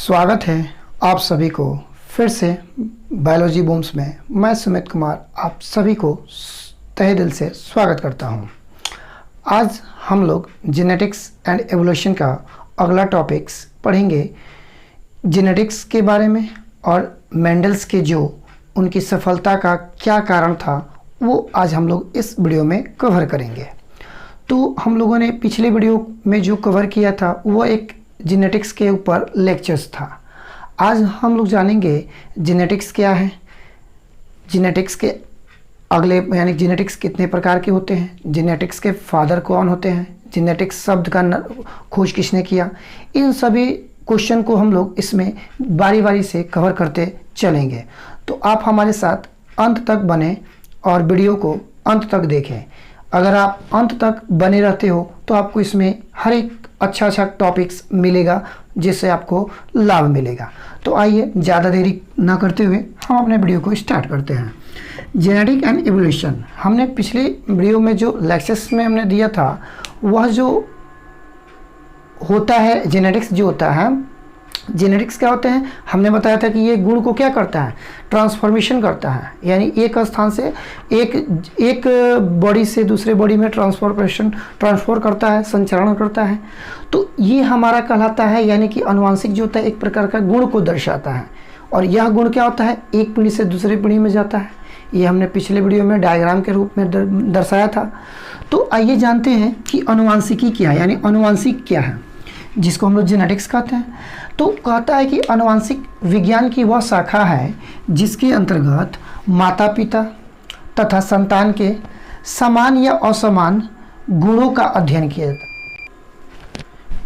स्वागत है आप सभी को फिर से बायोलॉजी बूम्स में। मैं सुमित कुमार आप सभी को तहे दिल से स्वागत करता हूं। आज हम लोग जेनेटिक्स एंड एवोल्यूशन का अगला टॉपिक्स पढ़ेंगे। जेनेटिक्स के बारे में और मेंडल्स के जो उनकी सफलता का क्या कारण था वो आज हम लोग इस वीडियो में कवर करेंगे। तो हम लोगों ने पिछले वीडियो में जो कवर किया था वो एक जेनेटिक्स के ऊपर लेक्चर्स था। आज हम लोग जानेंगे जेनेटिक्स क्या है, जेनेटिक्स के अगले यानी जेनेटिक्स कितने प्रकार के होते हैं, जेनेटिक्स के फादर कौन होते हैं, जेनेटिक्स शब्द का खोज किसने किया। इन सभी क्वेश्चन को हम लोग इसमें बारी बारी से कवर करते चलेंगे। तो आप हमारे साथ अंत तक बने और वीडियो को अंत तक देखें। अगर आप अंत तक बने रहते हो तो आपको इसमें हर एक अच्छा टॉपिक्स मिलेगा जिससे आपको लाभ मिलेगा। तो आइए ज़्यादा देरी ना करते हुए हम अपने वीडियो को स्टार्ट करते हैं। जेनेटिक एंड एवोल्यूशन हमने पिछले वीडियो में जो लेक्चर्स में हमने दिया था वह जो होता है जेनेटिक्स जो होता है, जेनेटिक्स क्या होते हैं हमने बताया था कि ये गुण को क्या करता है, ट्रांसफॉर्मेशन करता है। यानी एक स्थान से एक बॉडी से दूसरे बॉडी में ट्रांसफर करता है, संचरण करता है। तो ये हमारा कहलाता है यानी कि आनुवंशिक जो होता है एक प्रकार का गुण को दर्शाता है। और यह गुण क्या होता है, एक पीढ़ी से दूसरी पीढ़ी में जाता है। ये हमने पिछले वीडियो में डायग्राम के रूप में दर्शाया था। तो आइए जानते हैं कि आनुवंशिकी क्या है, यानी आनुवंशिक क्या है जिसको हम लोग जेनेटिक्स कहते हैं। तो कहता है कि आनुवंशिक विज्ञान की वह शाखा है जिसके अंतर्गत माता पिता तथा संतान के समान या असमान गुणों का अध्ययन किया जाता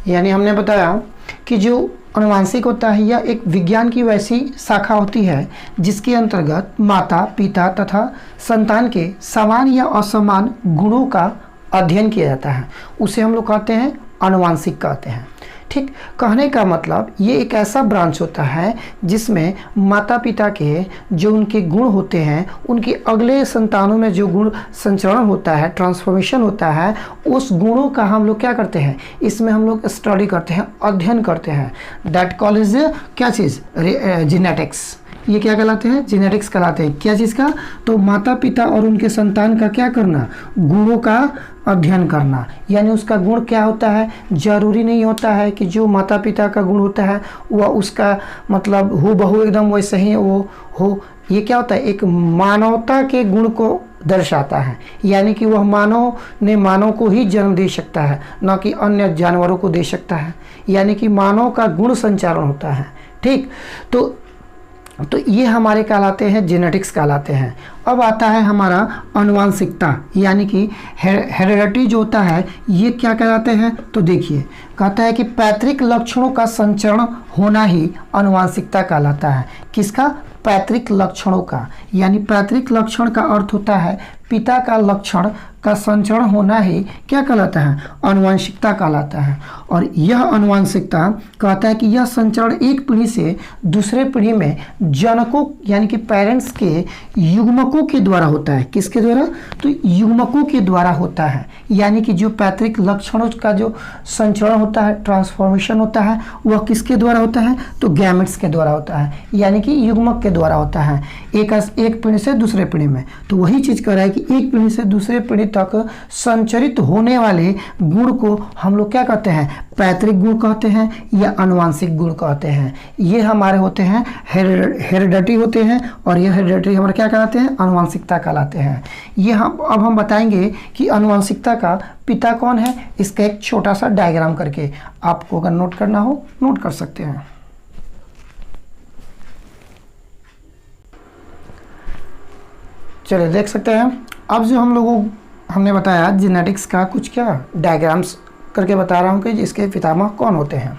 है। यानी हमने बताया कि जो आनुवंशिक होता है यह एक विज्ञान की वैसी शाखा होती है जिसके अंतर्गत माता पिता तथा संतान के समान या असमान गुणों का अध्ययन किया जाता है। उसे हम लोग कहते हैं आनुवंशिक कहते हैं। ठीक, कहने का मतलब ये एक ऐसा ब्रांच होता है जिसमें माता पिता के जो उनके गुण होते हैं उनके अगले संतानों में जो गुण संचरण होता है, ट्रांसफॉर्मेशन होता है, उस गुणों का हम लोग क्या करते हैं, इसमें हम लोग स्टडी करते हैं, अध्ययन करते हैं। दैट कॉल इज क्या चीज़, जेनेटिक्स। ये क्या कहलाते हैं, जेनेटिक्स कहलाते हैं। क्या चीज़ का, तो माता पिता और उनके संतान का क्या करना, गुणों का अध्ययन करना। यानी उसका गुण क्या होता है, जरूरी नहीं होता है कि जो माता पिता का गुण होता है वह उसका मतलब हूबहू एकदम वैसे ही वो हो। ये क्या होता है, एक मानवता के गुण को दर्शाता है। यानी कि वह मानव को ही जन्म दे सकता है, न कि अन्य जानवरों को दे सकता है। यानी कि मानव का गुण संचारण होता है। ठीक, तो ये हमारे कहलाते हैं जेनेटिक्स कहलाते हैं। अब आता है हमारा आनुवंशिकता यानी कि हेरेडिटी जो होता है ये क्या कहलाते हैं। तो देखिए कहता है कि पैतृक लक्षणों का संचरण होना ही आनुवंशिकता कहलाता है। किसका, पैतृक लक्षणों का। यानी पैतृक लक्षण का अर्थ होता है पिता का लक्षण का संचरण होना ही क्या कहलाता है, आनुवंशिकता कहलाता है। और यह आनुवंशिकता कहता है कि यह संचरण एक पीढ़ी से दूसरे पीढ़ी में जनकों यानी कि पेरेंट्स के युग्मकों के द्वारा होता है। किसके द्वारा, तो युग्मकों के द्वारा होता है। यानी कि जो पैतृक लक्षणों का जो संचरण होता है, ट्रांसफॉर्मेशन होता है, वह किसके द्वारा होता है, तो गैमेट्स के द्वारा होता है। यानी कि युग्मक के द्वारा होता है एक पीढ़ी से दूसरे पीढ़ी में। तो वही चीज़ कर रहा है कि एक पीढ़ी से दूसरे पीढ़ी तक संचरित होने वाले गुण को हम लोग क्या कहते हैं, पैतृक गुण कहते हैं या आनुवंशिक गुण कहते हैं। ये हमारे होते हैं हेरिडिटी होते हैं और ये हेरिडिटी हमारे क्या कहलाते हैं, आनुवंशिकता कहलाते हैं। ये अब हम बताएंगे कि आनुवंशिकता का पिता कौन है। इसका एक छोटा सा डायग्राम करके आपको अगर नोट करना हो नोट कर सकते हैं। चलिए देख सकते हैं। अब जो हमने बताया जेनेटिक्स का कुछ क्या डायग्राम्स करके बता रहा हूँ कि इसके पितामह कौन होते हैं।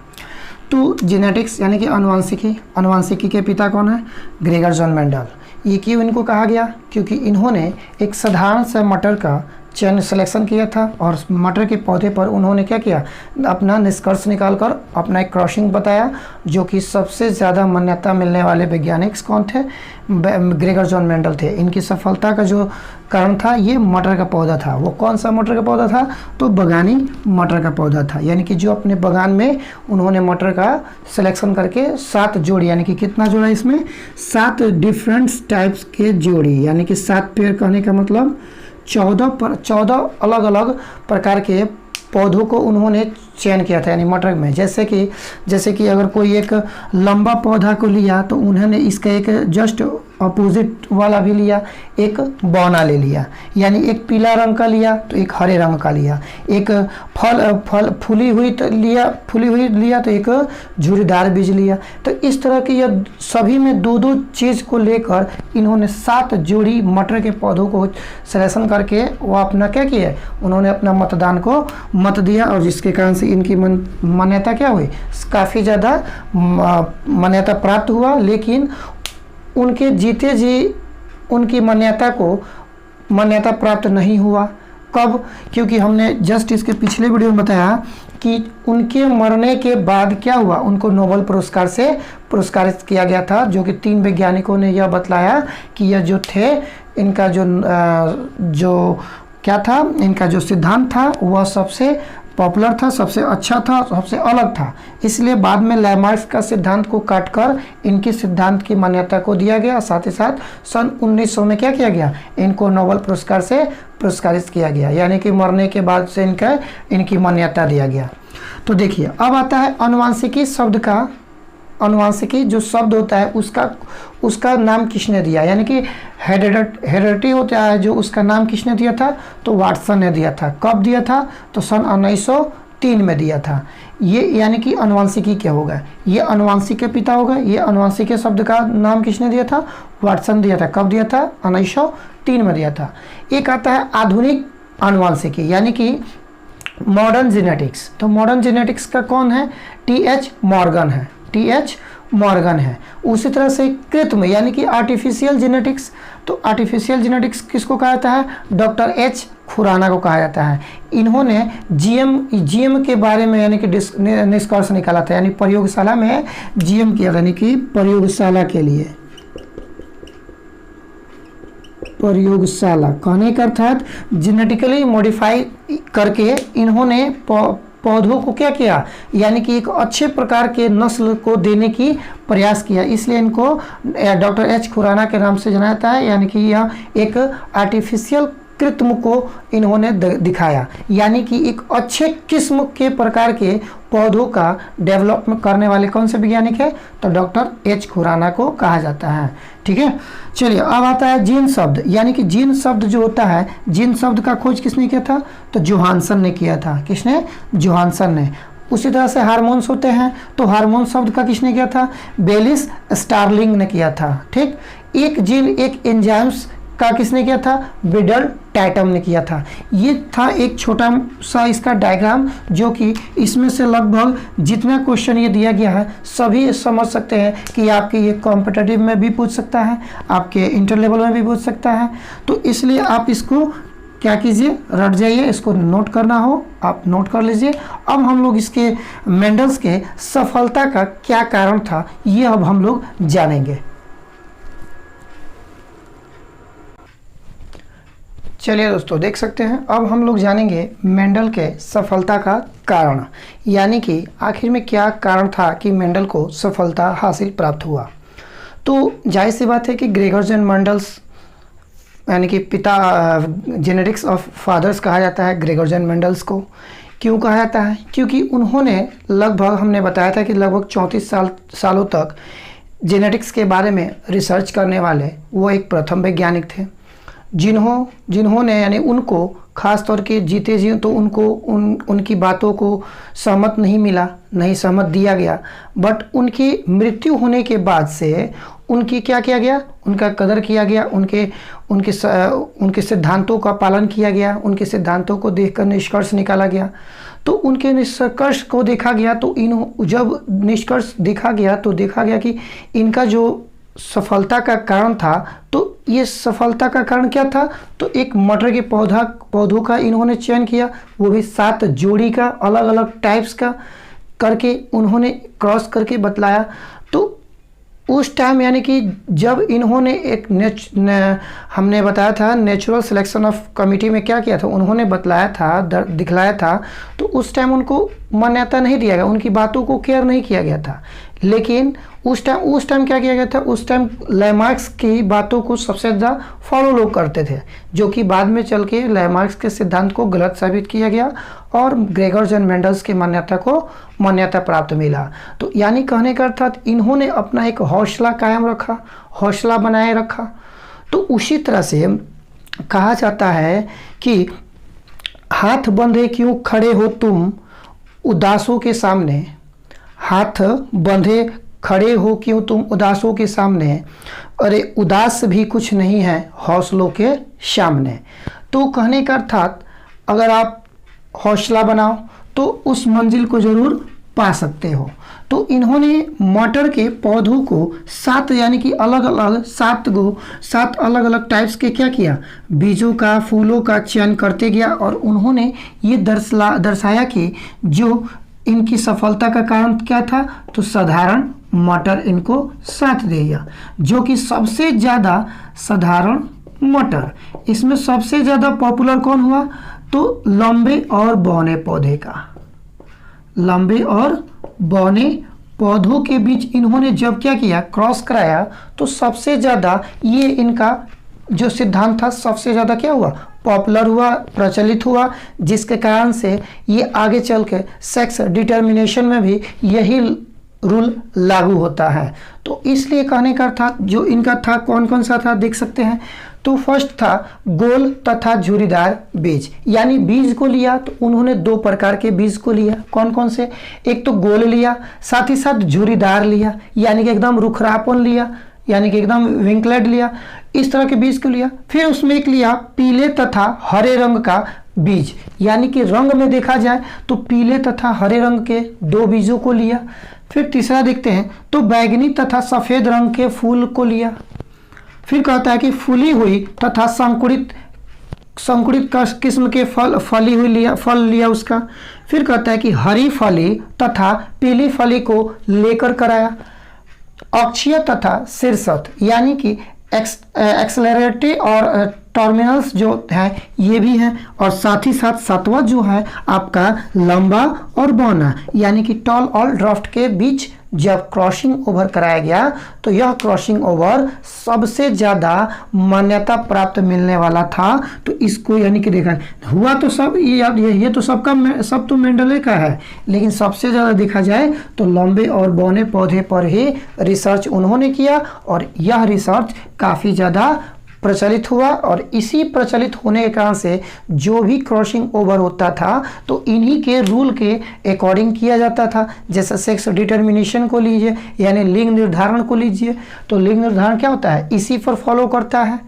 तो जेनेटिक्स यानी कि आनुवंशिकी के पिता कौन है, ग्रेगर जॉन मेंडल। ये क्यों इनको कहा गया, क्योंकि इन्होंने एक साधारण सा मटर का चयन सिलेक्शन किया था और मटर के पौधे पर उन्होंने क्या किया, अपना निष्कर्ष निकालकर अपना एक क्रॉसिंग बताया, जो कि सबसे ज़्यादा मान्यता मिलने वाले वैज्ञानिक कौन थे, ग्रेगर जॉन मेंडल थे। इनकी सफलता का जो कारण था ये मटर का पौधा था। वो कौन सा मटर का पौधा था, तो बगानी मटर का पौधा था। यानी कि जो अपने बगान में उन्होंने मटर का सिलेक्शन करके 7 जोड़ी, यानी कि कितना जोड़ा इसमें 7 डिफरेंट टाइप्स के जोड़ी, यानी कि 7 पेड़ कहने का मतलब 14 अलग अलग प्रकार के पौधों को उन्होंने चयन किया था, यानी मटर में। जैसे कि अगर कोई एक लंबा पौधा को लिया तो उन्होंने इसका एक जस्ट अपोजिट वाला भी लिया, एक बौना ले लिया, यानी एक पीला रंग का लिया तो एक हरे रंग का लिया, एक फूली हुई लिया तो एक झुर्रीदार बीज लिया। तो इस तरह की यह सभी में 2-2 चीज़ को लेकर इन्होंने 7 जोड़ी मटर के पौधों को सिलेक्शन करके वो अपना क्या किया, उन्होंने अपना मतदान को मत दिया, और जिसके कारण से इनकी मान्यता क्या हुई, काफ़ी ज़्यादा मान्यता प्राप्त हुआ। लेकिन उनके जीते जी उनकी मान्यता प्राप्त नहीं हुआ। कब, क्योंकि हमने जस्ट इसके पिछले वीडियो में बताया कि उनके मरने के बाद क्या हुआ, उनको नोबेल पुरस्कार से पुरस्कारित किया गया था, जो कि 3 वैज्ञानिकों ने यह बतलाया कि यह जो थे इनका जो क्या था, इनका जो सिद्धांत था वह सबसे पॉपुलर था, सबसे अच्छा था, सबसे अलग था। इसलिए बाद में लैमार्क का सिद्धांत को काटकर इनके सिद्धांत की मान्यता को दिया गया। साथ ही साथ सन 1900 में क्या किया गया, इनको नोबेल पुरस्कार से पुरस्कारित किया गया, यानी कि मरने के बाद से इनकी मान्यता दिया गया। तो देखिए अब आता है अनुवांशिकी शब्द का। अनुवांशिकी जो शब्द होता है उसका नाम किसने दिया, यानी कि हेरेडिटी होता है जो उसका नाम किसने दिया था, तो वाटसन ने दिया था। कब दिया था, तो सन 1903 में दिया था। ये यानी कि अनुवांशिकी क्या होगा, ये अनुवांशिक के पिता होगा। ये अनुवांशिक शब्द का नाम किसने दिया था, वाटसन दिया था। कब दिया था, 1903 में दिया था। एक आता है आधुनिक अनुवांशिकी, यानी कि मॉडर्न जेनेटिक्स। तो मॉडर्न जेनेटिक्स का कौन है, T.H. मॉर्गन है, T.H. मॉर्गन है। उसी तरह से कृत्रिम यानी कि आर्टिफिशियल जेनेटिक्स, तो आर्टिफिशियल जेनेटिक्स किसको कहा जाता है, डॉक्टर H. खुराना को कहा जाता है। इन्होंने जीएम के बारे में यानी कि निष्कर्ष निकाला था, यानी प्रयोगशाला में जीएम किया, यानी कि प्रयोगशाला के लिए, प्रयोगशाला कहने का अर्थात जेनेटिकली मॉडिफाई करके इन्होंने पौधों को क्या किया, यानी कि एक अच्छे प्रकार के नस्ल को देने की प्रयास किया। इसलिए इनको डॉक्टर H. खुराना के नाम से जाना जाता है, यानी कि यह एक आर्टिफिशियल कृत्रिम को इन्होंने दिखाया, यानी कि एक अच्छे किस्म के प्रकार के पौधों का डेवलपमेंट करने वाले कौन से वैज्ञानिक है, तो डॉक्टर H. खुराना को कहा जाता है। ठीक है, चलिए अब आता है जीन शब्द, यानी कि जीन शब्द जो होता है, जीन शब्द का खोज किसने किया था, तो जोहानसन ने किया था। किसने, जोहानसन ने। उसी तरह से हार्मोन्स होते हैं, तो हार्मोन शब्द का किसने किया था, बेलिस स्टार्लिंग ने किया था। ठीक, एक जीन एक एंजाइम्स का किसने किया था, बिडल टैटम ने किया था। ये था एक छोटा सा इसका डायग्राम, जो कि इसमें से लगभग जितना क्वेश्चन ये दिया गया है सभी समझ सकते हैं कि आपके ये कॉम्पिटिटिव में भी पूछ सकता है, आपके इंटर लेवल में भी पूछ सकता है। तो इसलिए आप इसको क्या कीजिए, रट जाइए, इसको नोट करना हो आप नोट कर लीजिए। अब हम लोग इसके मेंडल्स के सफलता का क्या कारण था ये अब हम लोग जानेंगे। चलिए दोस्तों देख सकते हैं, अब हम लोग जानेंगे मेंडल के सफलता का कारण, यानी कि आखिर में क्या कारण था कि मेंडल को सफलता हासिल प्राप्त हुआ। तो जाहिर सी बात है कि ग्रेगर जॉन मेंडल्स यानी कि पिता जेनेटिक्स ऑफ फादर्स कहा जाता है ग्रेगर जॉन मेंडल्स को। क्यों कहा जाता है, क्योंकि उन्होंने लगभग हमने बताया था कि लगभग 34 सालों तक जेनेटिक्स के बारे में रिसर्च करने वाले वो एक प्रथम वैज्ञानिक थे, जिन्होंने यानी उनको ख़ास तौर के जीते जी तो उनको उनकी बातों को सहमत नहीं सहमत दिया गया। बट उनकी मृत्यु होने के बाद से उनकी क्या किया गया, उनका कदर किया गया, उनके सिद्धांतों का पालन किया गया, उनके सिद्धांतों को देखकर निष्कर्ष निकाला गया। तो उनके निष्कर्ष को देखा गया तो जब निष्कर्ष देखा गया तो देखा गया कि इनका जो सफलता का कारण था तो ये सफलता का कारण क्या था? तो एक मटर के पौधों का इन्होंने चयन किया, वो भी 7 जोड़ी का, अलग अलग टाइप्स का करके उन्होंने क्रॉस करके बतलाया। तो उस टाइम यानी कि जब इन्होंने हमने बताया था नेचुरल सिलेक्शन ऑफ कमिटी में क्या किया था, उन्होंने बतलाया था, दिखलाया था, तो उस टाइम उनको मान्यता नहीं दिया गया, उनकी बातों को केयर नहीं किया गया था। लेकिन उस टाइम क्या किया गया था? उस टाइम लैमार्क्स की बातों को सबसे ज़्यादा फॉलो लोग करते थे, जो कि बाद में चल के लैमार्क्स के सिद्धांत को गलत साबित किया गया और ग्रेगर्स एंड मेंडल्स की मान्यता प्राप्त मिला। तो यानी कहने का अर्थात इन्होंने अपना एक हौसला कायम रखा, हौसला बनाए रखा। तो उसी तरह से कहा जाता है कि हाथ बंधे क्यों खड़े हो तुम उदासों के सामने, हाथ बंधे खड़े हो क्यों तुम उदासों के सामने, अरे उदास भी कुछ नहीं है हौसलों के सामने। तो कहने का अर्थात अगर आप हौसला बनाओ तो उस मंजिल को ज़रूर पा सकते हो। तो इन्होंने मटर के पौधों को 7 यानी कि अलग अलग 7 अलग अलग टाइप्स के क्या किया, बीजों का, फूलों का चयन करते गया और उन्होंने ये दर्शाया कि जो इनकी सफलता का कारण क्या था, तो साधारण मटर इनको साथ देगा, जो कि सबसे ज़्यादा साधारण मटर, इसमें सबसे ज़्यादा पॉपुलर कौन हुआ, तो लंबे और बौने पौधे का, लंबे और बौने पौधों के बीच इन्होंने जब क्या किया, क्रॉस कराया, तो सबसे ज़्यादा ये इनका जो सिद्धांत था सबसे ज़्यादा क्या हुआ, पॉपुलर हुआ, प्रचलित हुआ, जिसके कारण से ये आगे चल के सेक्स डिटर्मिनेशन में भी यही रूल लागू होता है। तो इसलिए कहने का अर्थात जो इनका था कौन कौन सा था देख सकते हैं। तो फर्स्ट था गोल तथा झुर्रीदार बीज, यानी बीज को लिया तो उन्होंने 2 प्रकार के बीज को लिया, कौन कौन से, एक तो गोल लिया, साथ ही साथ झुर्रीदार लिया, यानी कि एकदम रुखरापन लिया, यानी कि एकदम विंकलेट लिया, इस तरह के बीज को लिया। फिर उसमें एक लिया पीले तथा हरे रंग का बीज, यानी कि रंग में देखा जाए तो पीले तथा हरे रंग के 2 बीजों को लिया। फिर तीसरा देखते हैं तो बैगनी तथा सफ़ेद रंग के फूल को लिया। फिर कहता है कि फूली हुई तथा संकुरित किस्म के फल लिया उसका। फिर कहता है कि हरी फली तथा पीली फली को लेकर कराया। अक्षीय तथा शीर्षत यानी कि एक्सेलरेटरी और टर्मिनल्स जो है ये भी हैं, और साथ ही साथ 7वां जो है आपका लंबा और बौना, यानी कि टॉल और ड्राफ्ट के बीच जब क्रॉसिंग ओवर कराया गया तो यह क्रॉसिंग ओवर सबसे ज़्यादा मान्यता प्राप्त मिलने वाला था। तो इसको यानी कि देखा हुआ तो सब ये तो सब तो मेंडले का है, लेकिन सबसे ज़्यादा देखा जाए तो लंबे और बौने पौधे पर ही रिसर्च उन्होंने किया और यह रिसर्च काफ़ी ज़्यादा प्रचलित हुआ। और इसी प्रचलित होने के कारण से जो भी क्रॉसिंग ओवर होता था तो इन्हीं के रूल के अकॉर्डिंग किया जाता था। जैसे सेक्स डिटर्मिनेशन को लीजिए, यानी लिंग निर्धारण को लीजिए, तो लिंग निर्धारण क्या होता है, इसी पर फॉलो करता है।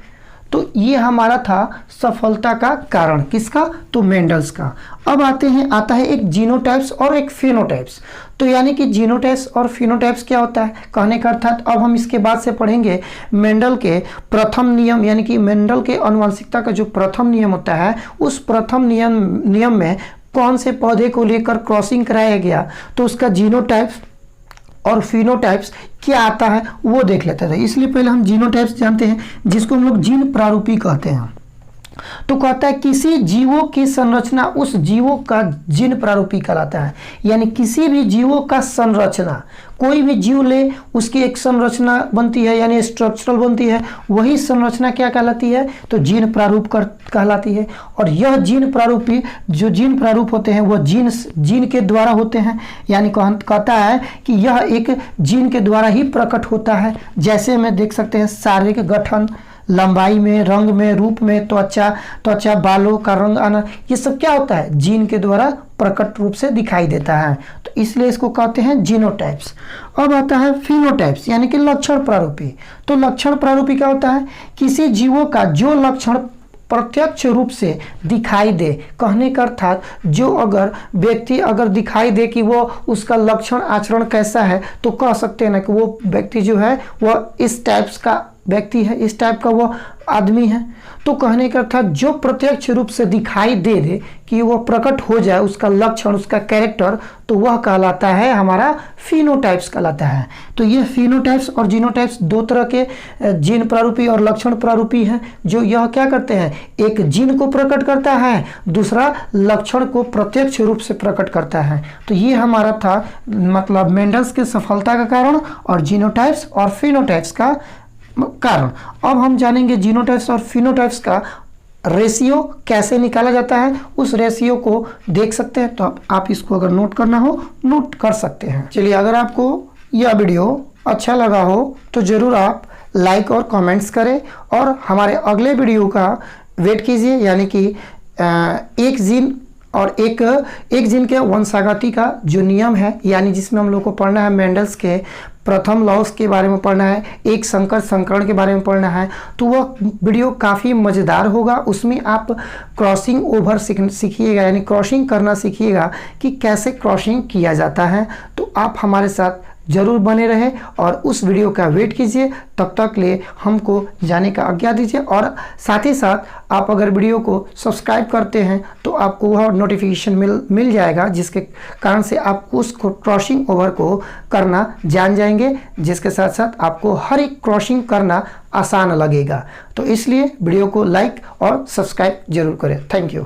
तो ये हमारा था सफलता का कारण, किसका, तो मेंडल्स का। अब आता है एक जीनोटाइप्स और एक फिनोटाइप्स। तो यानी कि जीनोटाइप्स और फिनोटाइप्स क्या होता है, कहने का अर्थात अब हम इसके बाद से पढ़ेंगे मेंडल के प्रथम नियम, यानी कि मेंडल के आनुवंशिकता का जो प्रथम नियम होता है उस प्रथम नियम में कौन से पौधे को लेकर क्रॉसिंग कराया गया, तो उसका जीनोटाइप्स और फिनोटाइप्स क्या आता है वो देख लेते थे। इसलिए पहले हम जीनोटाइप्स जानते हैं, जिसको हम लोग जीन प्रारूपी कहते हैं। तो कहता है किसी जीवों की संरचना उस जीवों का जीन प्रारूपी कहलाता है, यानी किसी भी जीवों का संरचना, कोई भी जीव ले उसकी एक संरचना बनती है, यानी स्ट्रक्चरल बनती है, वही संरचना क्या कहलाती है, तो जीन प्रारूप कहलाती है। और यह जीन प्रारूपी जो जीन प्रारूप होते हैं वह जीन के द्वारा होते हैं, यानी कहता है कि यह एक जीन के द्वारा ही प्रकट होता है। जैसे में देख सकते हैं शारीरिक गठन, लंबाई में, रंग में, रूप में, त्वचा बालों का रंग आना, ये सब क्या होता है, जीन के द्वारा प्रकट रूप से दिखाई देता है। तो इसलिए इसको कहते हैं जीनोटाइप्स। अब आता है फिनोटाइप्स, यानी कि लक्षण प्रारूपी। तो लक्षण प्रारूपी क्या होता है, किसी जीवों का जो लक्षण प्रत्यक्ष रूप से दिखाई दे, कहने का अर्थात जो अगर व्यक्ति अगर दिखाई दे कि वो उसका लक्षण आचरण कैसा है, तो कह सकते हैं ना कि वो व्यक्ति जो है वह इस टाइप्स का व्यक्ति है, इस टाइप का वो आदमी है। तो कहने का था जो प्रत्यक्ष रूप से दिखाई दे दे कि वो प्रकट हो जाए, उसका लक्षण, उसका कैरेक्टर, तो वह कहलाता है हमारा फिनोटाइप्स कहलाता है। तो ये फिनोटाइप्स और जीनोटाइप्स दो तरह के जीन प्रारूपी और लक्षण प्रारूपी हैं, जो यह क्या करते हैं, एक जीन को प्रकट करता है, दूसरा लक्षण को प्रत्यक्ष रूप से प्रकट करता है। तो ये हमारा था मतलब मेंडल्स के सफलता का कारण और जीनोटाइप्स और फिनोटाइप्स का कारण। अब हम जानेंगे जीनोटाइप्स और फिनोटाइप्स का रेशियो कैसे निकाला जाता है। उस रेशियो को देख सकते हैं, तो आप इसको अगर नोट करना हो नोट कर सकते हैं। चलिए, अगर आपको यह वीडियो अच्छा लगा हो तो ज़रूर आप लाइक और कमेंट्स करें और हमारे अगले वीडियो का वेट कीजिए, यानी कि एक जीन और एक जीन के वंशागति का जो नियम है, यानी जिसमें हम लोग को पढ़ना है मेंडल्स के प्रथम लॉस के बारे में पढ़ना है, एक संकर संकरण के बारे में पढ़ना है। तो वह वीडियो काफ़ी मज़ेदार होगा। उसमें आप क्रॉसिंग ओवर सीखिएगा, यानी क्रॉसिंग करना सीखिएगा कि कैसे क्रॉसिंग किया जाता है। तो आप हमारे साथ ज़रूर बने रहें और उस वीडियो का वेट कीजिए। तब तक लिए हमको जाने का आज्ञा दीजिए और साथ ही साथ आप अगर वीडियो को सब्सक्राइब करते हैं तो आपको वह नोटिफिकेशन मिल जाएगा, जिसके कारण से आप उस क्रॉसिंग ओवर को करना जान जाएंगे, जिसके साथ साथ आपको हर एक क्रॉसिंग करना आसान लगेगा। तो इसलिए वीडियो को लाइक और सब्सक्राइब जरूर करें। Thank you.